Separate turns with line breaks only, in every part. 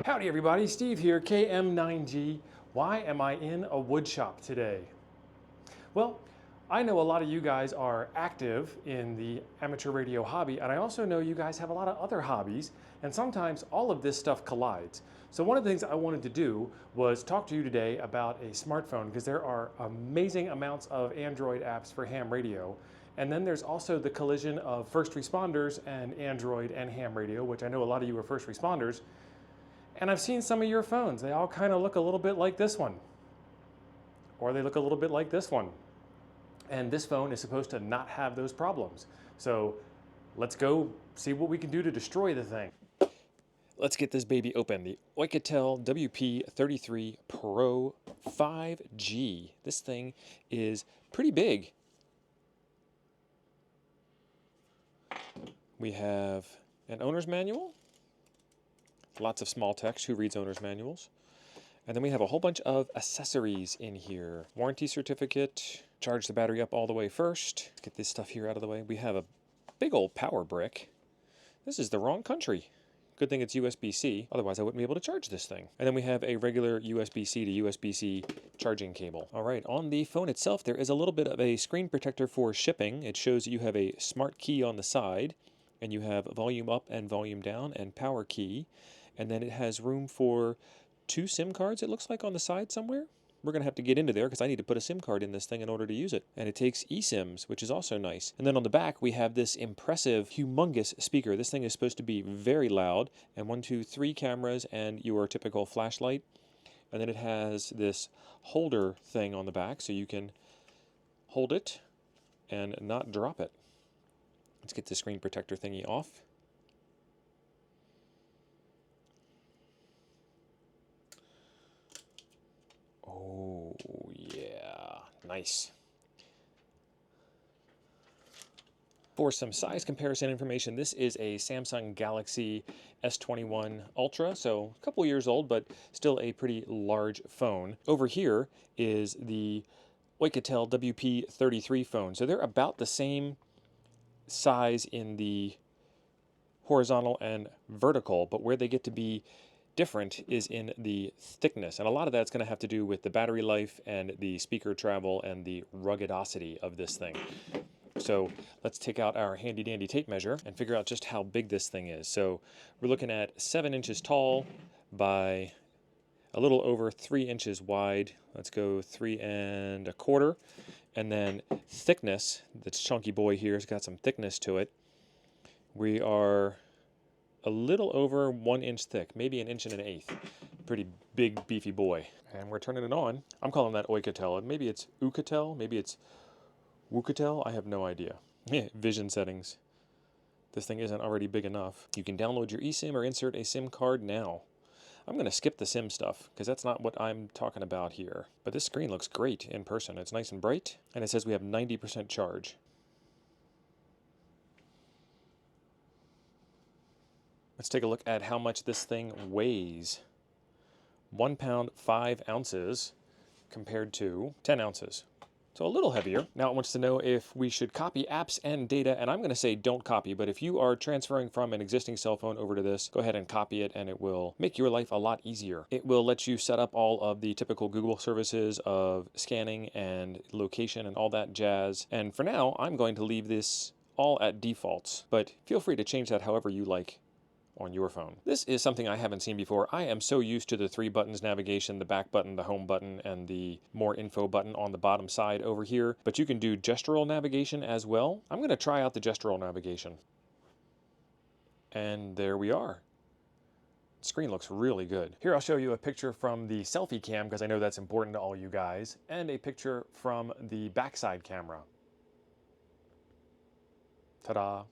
Howdy everybody, Steve here, KM9G. Why am I in a wood shop today? Well, I know a lot of you guys are active in the amateur radio hobby, and I also know you guys have a lot of other hobbies, and sometimes all of this stuff collides. So one of the things I wanted to do was talk to you today about a smartphone, because there are amazing amounts of Android apps for ham radio. And then there's also the collision of first responders and Android and ham radio, which I know a lot of you are first responders. And I've seen some of your phones. They all kind of look a little bit like this one. Or they look a little bit like this one. And this phone is supposed to not have those problems. So let's go see what we can do to destroy the thing. Let's get this baby open. The lifesytle WP33 Pro 5G. This thing is pretty big. We have an owner's manual. Lots of small text. Who reads owner's manuals? And then we have a whole bunch of accessories in here. Warranty certificate. Charge the battery up all the way first. Get this stuff here out of the way. We have a big old power brick. This is the wrong country. Good thing it's USB-C, otherwise I wouldn't be able to charge this thing. And then we have a regular USB-C to USB-C charging cable. All right, on the phone itself, there is a little bit of a screen protector for shipping. It shows you have a smart key on the side, and you have volume up and volume down and power key. And then it has room for 2 SIM cards, it looks like, on the side somewhere. We're going to have to get into there because I need to put a SIM card in this thing in order to use it. And it takes eSIMs, which is also nice. And then on the back, we have this impressive, humongous speaker. This thing is supposed to be very loud. And 1, 2, 3 cameras and your typical flashlight. And then it has this holder thing on the back so you can hold it and not drop it. Let's get the screen protector thingy off. Oh, yeah, nice. For some size comparison information, this is a Samsung Galaxy S21 Ultra, so a couple years old, but still a pretty large phone. Over here is the lifesytle WP33 phone. So they're about the same size in the horizontal and vertical, but where they get to be different is in the thickness, and a lot of that's going to have to do with the battery life and the speaker travel and the ruggedosity of this thing. So let's take out our handy dandy tape measure and figure out just how big this thing is. So we're looking at 7 inches tall by a little over 3 inches wide. Let's go 3 1/4. And then thickness, this chunky boy here has got some thickness to it. We are a little over 1 inch thick, maybe 1 1/8. Pretty big, beefy boy. And we're turning it on. I'm calling that lifesytle. Maybe it's lifesytle, maybe it's lifesytle. I have no idea. Vision settings. This thing isn't already big enough. You can download your eSIM or insert a SIM card now. I'm going to skip the SIM stuff because that's not what I'm talking about here. But this screen looks great in person. It's nice and bright, and it says we have 90% charge. Let's take a look at how much this thing weighs. 1 pound 5 ounces compared to 10 ounces. So a little heavier. Now it wants to know if we should copy apps and data, and I'm going to say don't copy, but if you are transferring from an existing cell phone over to this, go ahead and copy it and it will make your life a lot easier. It will let you set up all of the typical Google services of scanning and location and all that jazz. And for now, I'm going to leave this all at defaults, but feel free to change that however you like on your phone. This is something I haven't seen before. I am so used to the 3 buttons navigation, the back button, the home button, and the more info button on the bottom side over here, but you can do gestural navigation as well. I'm going to try out the gestural navigation. And there we are. The screen looks really good. Here I'll show you a picture from the selfie cam because I know that's important to all you guys, and a picture from the backside camera. Ta-da!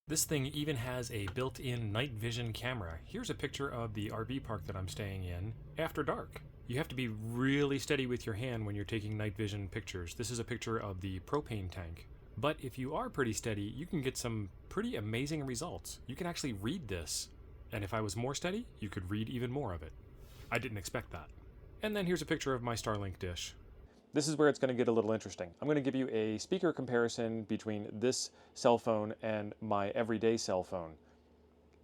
This thing even has a built-in night vision camera. Here's a picture of the RV park that I'm staying in after dark. You have to be really steady with your hand when you're taking night vision pictures. This is a picture of the propane tank. But if you are pretty steady, you can get some pretty amazing results. You can actually read this. And if I was more steady, you could read even more of it. I didn't expect that. And then here's a picture of my Starlink dish. This is where it's going to get a little interesting. I'm going to give you a speaker comparison between this cell phone and my everyday cell phone.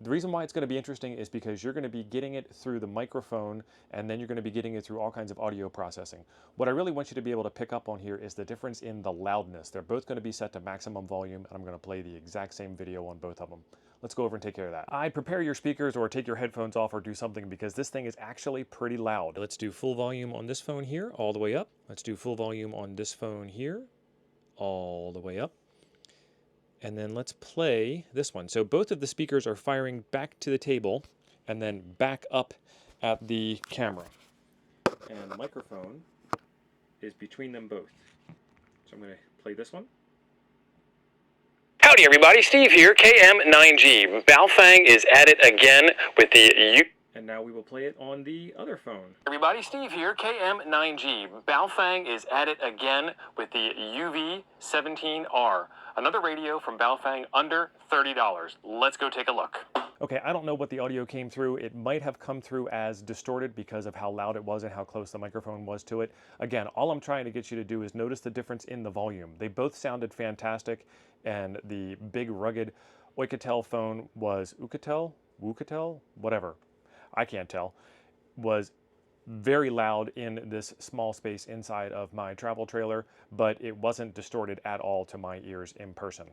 The reason why it's going to be interesting is because you're going to be getting it through the microphone, and then you're going to be getting it through all kinds of audio processing. What I really want you to be able to pick up on here is the difference in the loudness. They're both going to be set to maximum volume, and I'm going to play the exact same video on both of them. Let's go over and take care of that. I'd prepare your speakers or take your headphones off or do something, because this thing is actually pretty loud. Let's do full volume on this phone here, all the way up. Let's do full volume on this phone here, all the way up. And then let's play this one. So both of the speakers are firing back to the table and then back up at the camera. And the microphone is between them both. So I'm going to play this one.
Howdy everybody, Steve here, KM9G. Baofeng is at it again with the
And now we will play it on the other phone.
Everybody, Steve here, KM9G. Baofeng is at it again with the UV17R. Another radio from Baofeng under $30. Let's go take a look.
Okay, I don't know what the audio came through. It might have come through as distorted because of how loud it was and how close the microphone was to it. Again, all I'm trying to get you to do is notice the difference in the volume. They both sounded fantastic, and the big rugged Oukatel phone was Wukatel, whatever, I can't tell, was very loud in this small space inside of my travel trailer, but it wasn't distorted at all to my ears in person.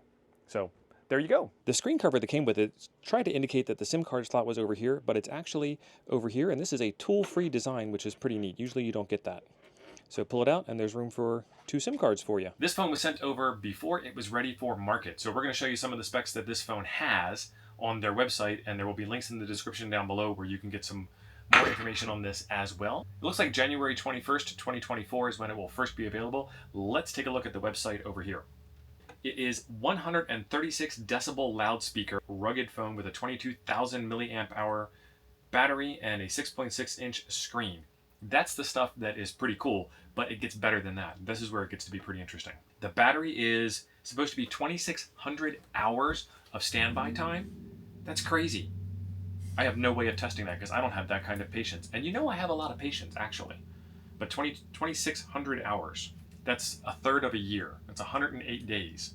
So there you go. The screen cover that came with it tried to indicate that the SIM card slot was over here, but it's actually over here, and this is a tool-free design, which is pretty neat. Usually you don't get that. So pull it out, and there's room for 2 SIM cards for you. This phone was sent over before it was ready for market, so we're going to show you some of the specs that this phone has on their website, and there will be links in the description down below where you can get some more information on this as well. It looks like January 21st, 2024 is when it will first be available. Let's take a look at the website over here. It is 136 decibel loudspeaker, rugged phone with a 22,000 milliamp hour battery and a 6.6-inch screen. That's the stuff that is pretty cool, but it gets better than that. This is where it gets to be pretty interesting. The battery is supposed to be 2,600 hours of standby time. That's crazy. I have no way of testing that because I don't have that kind of patience. And you know I have a lot of patience, actually. But 2,600 hours, that's a third of a year. That's 108 days.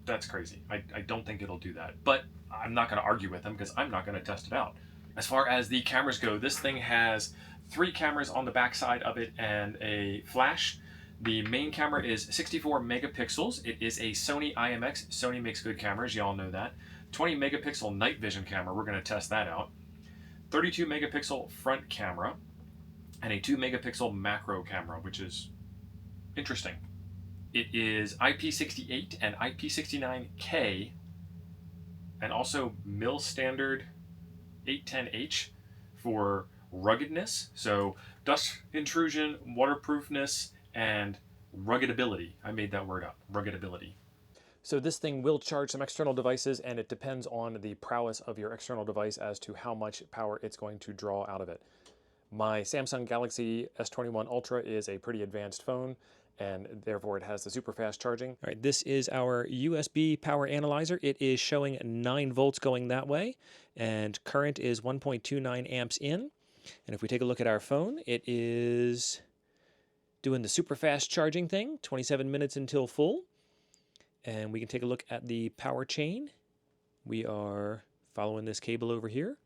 That's crazy. I don't think it'll do that. But I'm not going to argue with them because I'm not going to test it out. As far as the cameras go, this thing has 3 cameras on the back side of it and a flash. The main camera is 64 megapixels. It is a Sony IMX. Sony makes good cameras, you all know that. 20 megapixel night vision camera, we're going to test that out. 32 megapixel front camera, and a 2 megapixel macro camera, which is interesting. It is IP68 and IP69K, and also mil standard 810H for ruggedness, so dust intrusion, waterproofness, and ruggedability. I made that word up, ruggedability. So this thing will charge some external devices, and it depends on the prowess of your external device as to how much power it's going to draw out of it. My Samsung Galaxy S21 Ultra is a pretty advanced phone, and therefore it has the super fast charging. All right, this is our USB power analyzer. It is showing 9 volts going that way, and current is 1.29 amps in. And if we take a look at our phone, it is doing the super fast charging thing, 27 minutes until full. And we can take a look at the power chain. We are following this cable over here,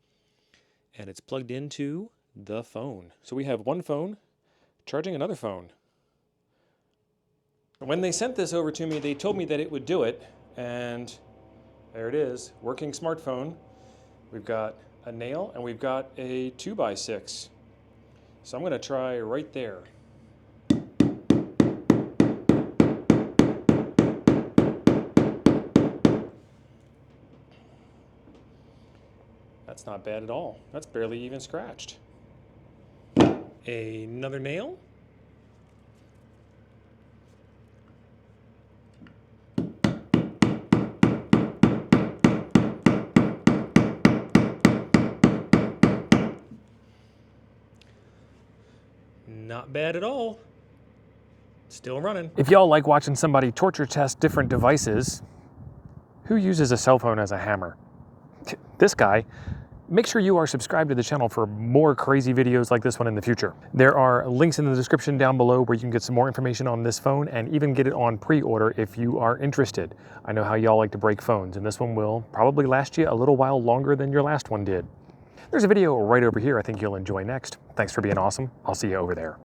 and it's plugged into the phone. So we have one phone charging another phone. When they sent this over to me, they told me that it would do it, and there it is, working smartphone. We've got a nail, and we've got a 2x6. So I'm going to try right there. That's not bad at all. That's barely even scratched. Another nail. Not bad at all. Still running. If y'all like watching somebody torture test different devices, who uses a cell phone as a hammer? This guy Make sure you are subscribed to the channel for more crazy videos like this one in the future. There are links in the description down below where you can get some more information on this phone and even get it on pre-order if you are interested. I know how y'all like to break phones, and this one will probably last you a little while longer than your last one did. There's a video right over here I think you'll enjoy next. Thanks for being awesome. I'll see you over there.